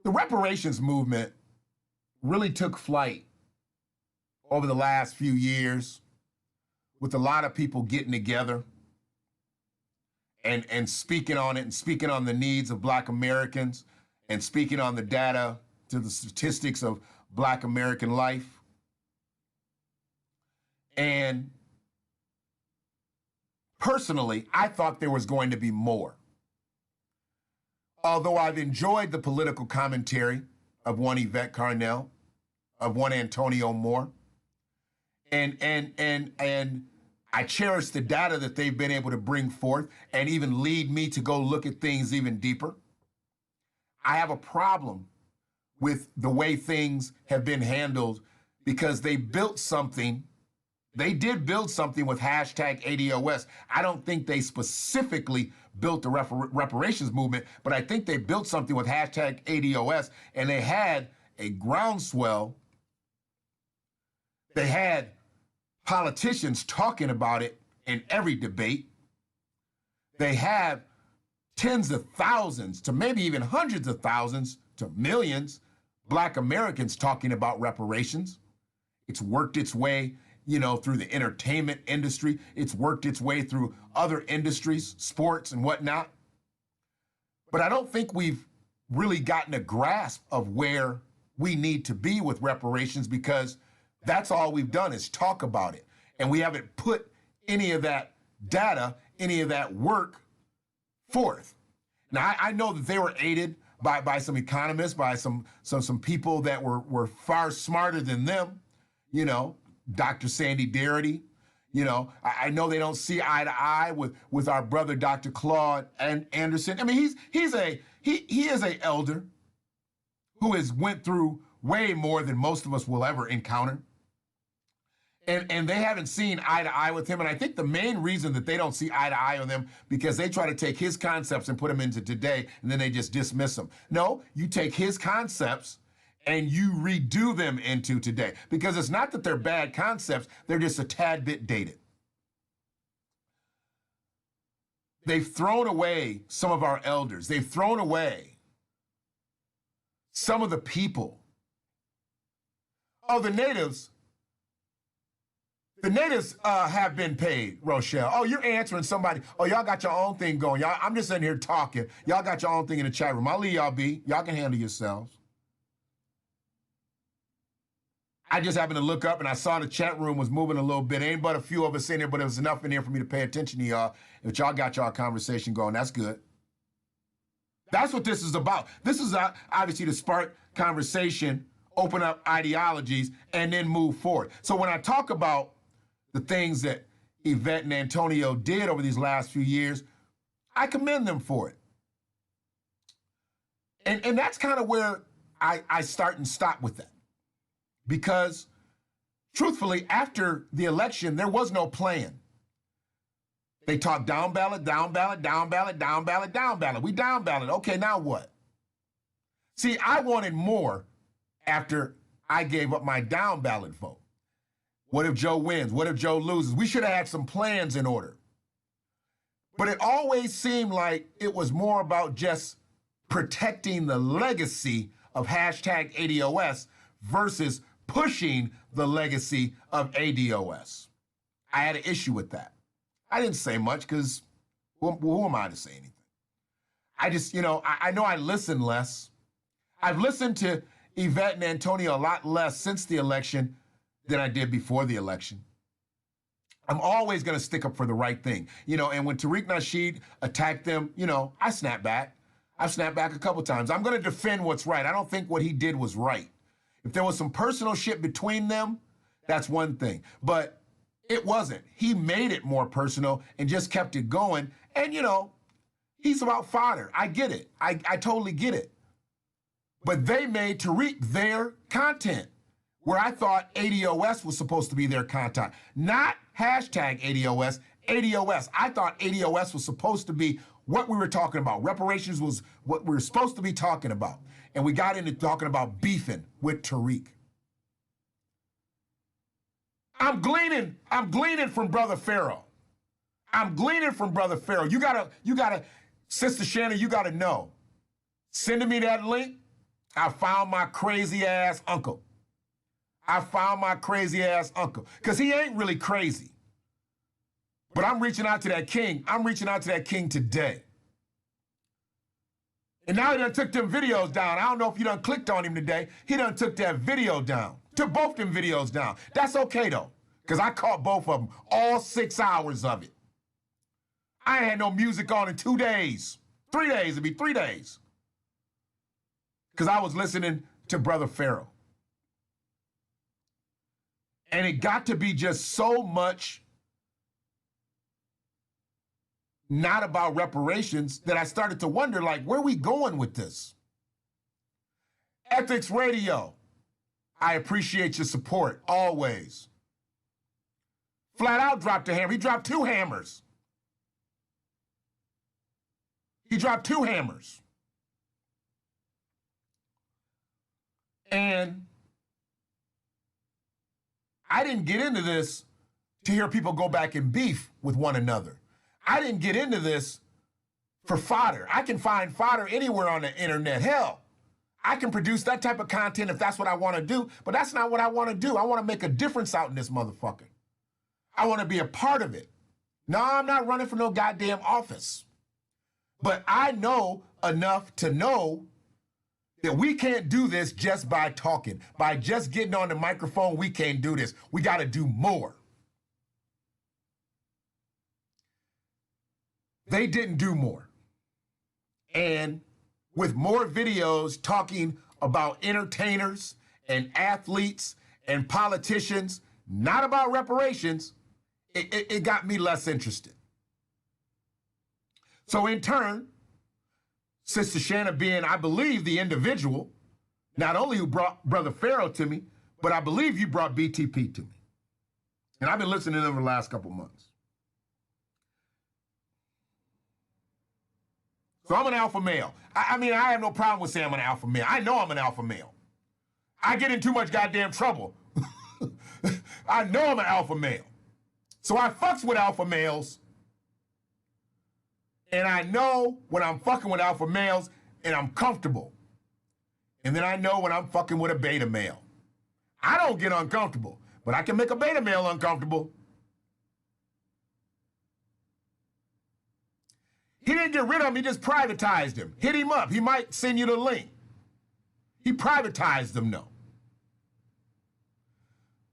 The reparations movement really took flight over the last few years with a lot of people getting together and speaking on it and speaking on the needs of Black Americans and speaking on the data to the statistics of Black American life. And personally, I thought there was going to be more. Although I've enjoyed the political commentary of one Yvette Carnell, of one Antonio Moore, and I cherish the data that they've been able to bring forth and even lead me to go look at things even deeper. I have a problem with the way things have been handled because they built something. They did build something with hashtag ADOS. I don't think they specifically built the reparations movement, but I think they built something with hashtag ADOS, and they had a groundswell. They had politicians talking about it in every debate. They have tens of thousands to maybe even hundreds of thousands to millions Black Americans talking about reparations. It's worked its way, you know, through the entertainment industry. It's worked its way through other industries, sports and whatnot. But I don't think we've really gotten a grasp of where we need to be with reparations, because that's all we've done is talk about it. And we haven't put any of that data, any of that work forth. Now, I know that they were aided by some economists, by some people that were far smarter than them, you know, Dr. Sandy Darity. You know, I know they don't see eye to eye with our brother, Dr. Claude Anderson. I mean, he is a elder who has went through way more than most of us will ever encounter. And they haven't seen eye to eye with him. And I think the main reason that they don't see eye to eye with him, because they try to take his concepts and put them into today, and then they just dismiss them. No, you take his concepts and you redo them into today. Because it's not that they're bad concepts, they're just a tad bit dated. They've thrown away some of our elders. They've thrown away some of the people. Oh, the natives have been paid, Rochelle. Oh, you're answering somebody. Oh, y'all got your own thing going. Y'all, I'm just in here talking. Y'all got your own thing in the chat room. I'll leave y'all be. Y'all can handle yourselves. I just happened to look up and I saw the chat room was moving a little bit. Ain't but a few of us in here, but it was enough in here for me to pay attention to y'all. If y'all got y'all conversation going, that's good. That's what this is about. This is obviously to spark conversation, open up ideologies, and then move forward. So when I talk about the things that Yvette and Antonio did over these last few years, I commend them for it. And that's kind of where I start and stop with that. Because, truthfully, after the election, there was no plan. They talked down ballot, down ballot, down ballot, down ballot, down ballot. We down ballot. Okay, now what? See, I wanted more after I gave up my down ballot vote. What if Joe wins? What if Joe loses? We should have had some plans in order. But it always seemed like it was more about just protecting the legacy of hashtag ADOS versus pushing the legacy of ADOS. I had an issue with that. I didn't say much because who am I to say anything? I just, you know I listen less. I've listened to Yvette and Antonio a lot less since the election than I did before the election. I'm always going to stick up for the right thing. You know, and when Tariq Nasheed attacked them, you know, I snapped back. I've snapped back a couple times. I'm going to defend what's right. I don't think what he did was right. If there was some personal shit between them, that's one thing. But it wasn't. He made it more personal and just kept it going. And, you know, he's about fodder. I get it. I totally get it. But they made Tariq their content, where I thought ADOS was supposed to be their content. Not hashtag ADOS, ADOS. I thought ADOS was supposed to be what we were talking about. Reparations was what we were supposed to be talking about. And we got into talking about beefing with Tariq. I'm gleaning from Brother Pharaoh. I'm gleaning from Brother Pharaoh. You gotta, Sister Shannon, you gotta know. Sending me that link I found my crazy ass uncle. I found my crazy ass uncle. Because he ain't really crazy. But I'm reaching out to that king. I'm reaching out to that king today. And now he done took them videos down. I don't know if you done clicked on him today. He done took that video down. Took both them videos down. That's okay, though. Because I caught both of them. All 6 hours of it. I ain't had no music on in 2 days. 3 days. It'd be 3 days. Because I was listening to Brother Pharaoh. And it got to be just so much not about reparations that I started to wonder, like, where are we going with this? Ethics Radio, I appreciate your support, always. Flat Out dropped a hammer. He dropped 2 hammers. He dropped 2 hammers. And I didn't get into this to hear people go back and beef with one another. I didn't get into this for fodder. I can find fodder anywhere on the internet. Hell, I can produce that type of content if that's what I want to do, but that's not what I want to do. I want to make a difference out in this motherfucker. I want to be a part of it. No, I'm not running for no goddamn office. But I know enough to know that we can't do this just by talking. By just getting on the microphone, we can't do this. We got to do more. They didn't do more. And with more videos talking about entertainers and athletes and politicians, not about reparations, it got me less interested. So in turn, Sister Shanna being, I believe, the individual, not only who brought Brother Pharaoh to me, but I believe you brought BTP to me. And I've been listening to them for the last couple months. So I'm an alpha male. I mean, I have no problem with saying I'm an alpha male. I know I'm an alpha male. I get in too much goddamn trouble. I know I'm an alpha male. So I fucks with alpha males. And I know when I'm fucking with alpha males and I'm comfortable. And then I know when I'm fucking with a beta male. I don't get uncomfortable, but I can make a beta male uncomfortable. He didn't get rid of him, he just privatized him. Hit him up, he might send you the link. He privatized them, though.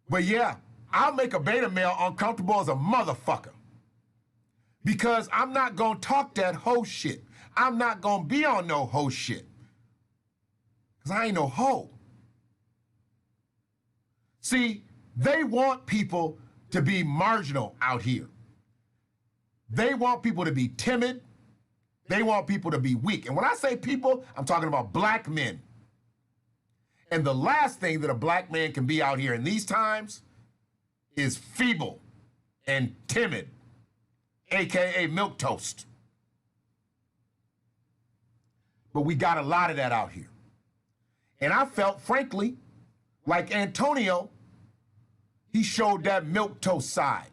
But yeah, I'll make a beta male uncomfortable as a motherfucker. Because I'm not gonna talk that hoe shit. I'm not gonna be on no hoe shit. Because I ain't no hoe. See, they want people to be marginal out here. They want people to be timid. They want people to be weak. And when I say people, I'm talking about black men. And the last thing that a black man can be out here in these times is feeble and timid, AKA milquetoast. But we got a lot of that out here. And I felt, frankly, like Antonio, he showed that milquetoast side.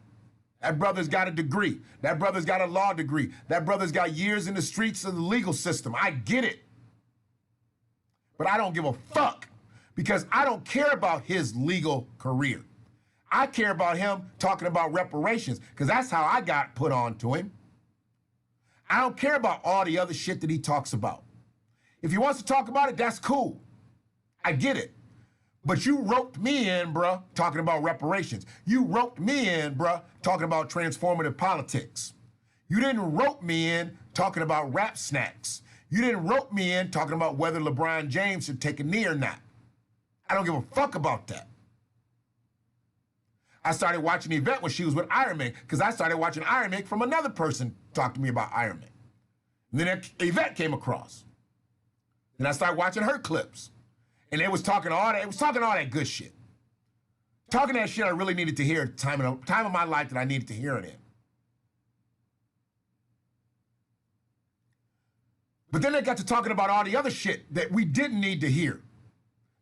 That brother's got a degree. That brother's got a law degree. That brother's got years in the streets of the legal system. I get it. But I don't give a fuck because I don't care about his legal career. I care about him talking about reparations because that's how I got put on to him. I don't care about all the other shit that he talks about. If he wants to talk about it, that's cool. I get it. But you roped me in, bruh, talking about reparations. You roped me in, bruh, talking about transformative politics. You didn't rope me in talking about rap snacks. You didn't rope me in talking about whether LeBron James should take a knee or not. I don't give a fuck about that. I started watching Yvette when she was with Iron Man because I started watching Iron Man from another person talk to me about Iron Man. And then Yvette came across. And I started watching her clips. And it was talking all that, good shit. Talking that shit I really needed to hear at the time of my life that I needed to hear it in. But then they got to talking about all the other shit that we didn't need to hear.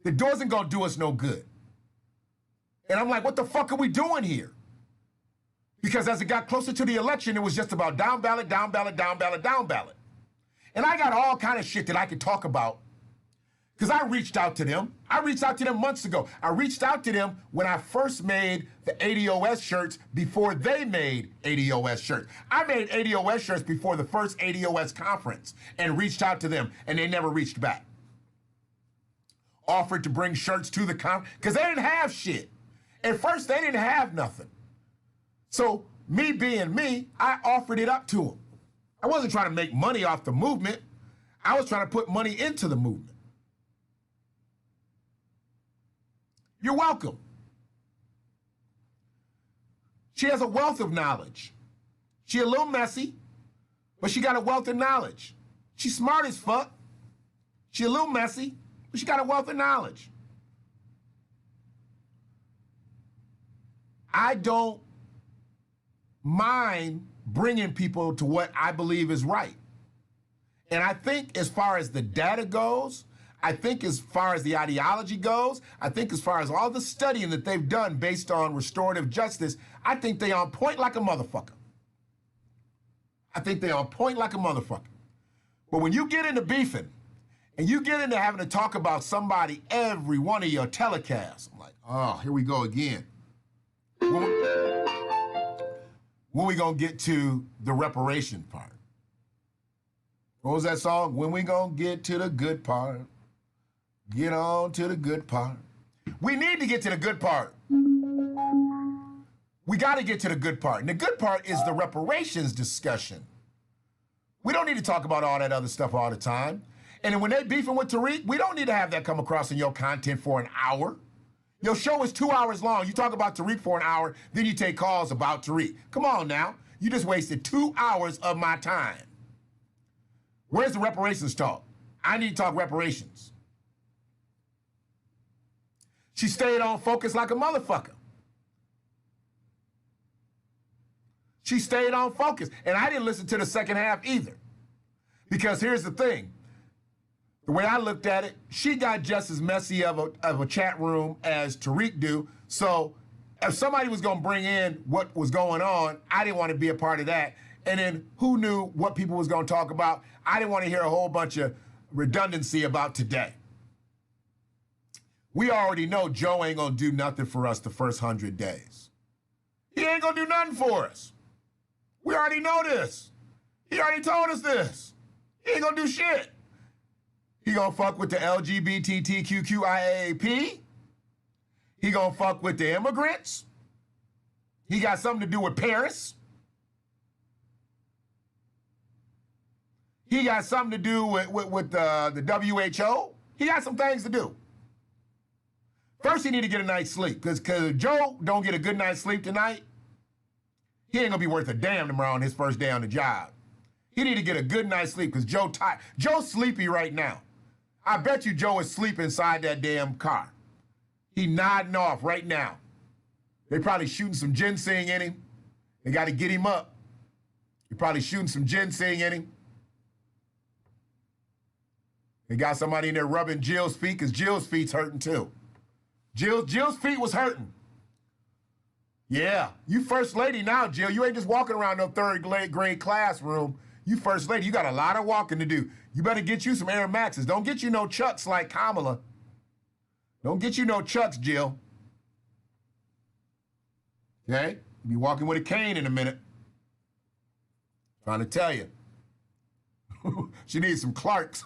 That wasn't gonna do us no good. And I'm like, what the fuck are we doing here? Because as it got closer to the election, it was just about down ballot, down ballot, down ballot, down ballot. And I got all kind of shit that I could talk about. Because I reached out to them. I reached out to them months ago. I reached out to them when I first made the ADOS shirts before they made ADOS shirts. I made ADOS shirts before the first ADOS conference and reached out to them, and they never reached back. Offered to bring shirts to the conference because they didn't have shit. At first, they didn't have nothing. So me being me, I offered it up to them. I wasn't trying to make money off the movement. I was trying to put money into the movement. You're welcome. She has a wealth of knowledge. She a little messy, but she got a wealth of knowledge. She's smart as fuck. She a little messy, but she got a wealth of knowledge. I don't mind bringing people to what I believe is right. And I think as far as the data goes, I think as far as the ideology goes, I think as far as all the studying that they've done based on restorative justice, I think they on point like a motherfucker. I think they on point like a motherfucker. But when you get into beefing and you get into having to talk about somebody every one of your telecasts, I'm like, oh, here we go again. When we gonna get to the reparation part? What was that song? When we gonna get to the good part? Get on to the good part. We need to get to the good part. We got to get to the good part. And the good part is the reparations discussion. We don't need to talk about all that other stuff all the time. And then when they beefing with Tariq, we don't need to have that come across in your content for an hour. Your show is 2 hours long. You talk about Tariq for an hour, then you take calls about Tariq. Come on now. You just wasted 2 hours of my time. Where's the reparations talk? I need to talk reparations. She stayed on focus like a motherfucker. She stayed on focus. And I didn't listen to the second half either. Because here's the thing. The way I looked at it, she got just as messy of a chat room as Tariq do. So if somebody was going to bring in what was going on, I didn't want to be a part of that. And then who knew what people was going to talk about? I didn't want to hear a whole bunch of redundancy about today. We already know Joe ain't gonna do nothing for us the first 100 days. He ain't gonna do nothing for us. We already know this. He already told us this. He ain't gonna do shit. He gonna fuck with the LGBTQIAP. He gonna fuck with the immigrants. He got something to do with Paris. He got something to do with the WHO. He got some things to do. First, he need to get a night's sleep, because if Joe don't get a good night's sleep tonight, he ain't gonna be worth a damn tomorrow on his first day on the job. He need to get a good night's sleep, because Joe tired. Joe's sleepy right now. I bet you Joe is asleep inside that damn car. He nodding off right now. They probably shooting some ginseng in him. They got to get him up. They probably shooting some ginseng in him. They got somebody in there rubbing Jill's feet, because Jill's feet's hurting too. Jill's feet was hurting. Yeah, you first lady now, Jill. You ain't just walking around no third grade classroom. You first lady. You got a lot of walking to do. You better get you some Air Maxes. Don't get you no Chucks like Kamala. Don't get you no Chucks, Jill. Okay? You'll be walking with a cane in a minute. Trying to tell you. She needs some Clarks.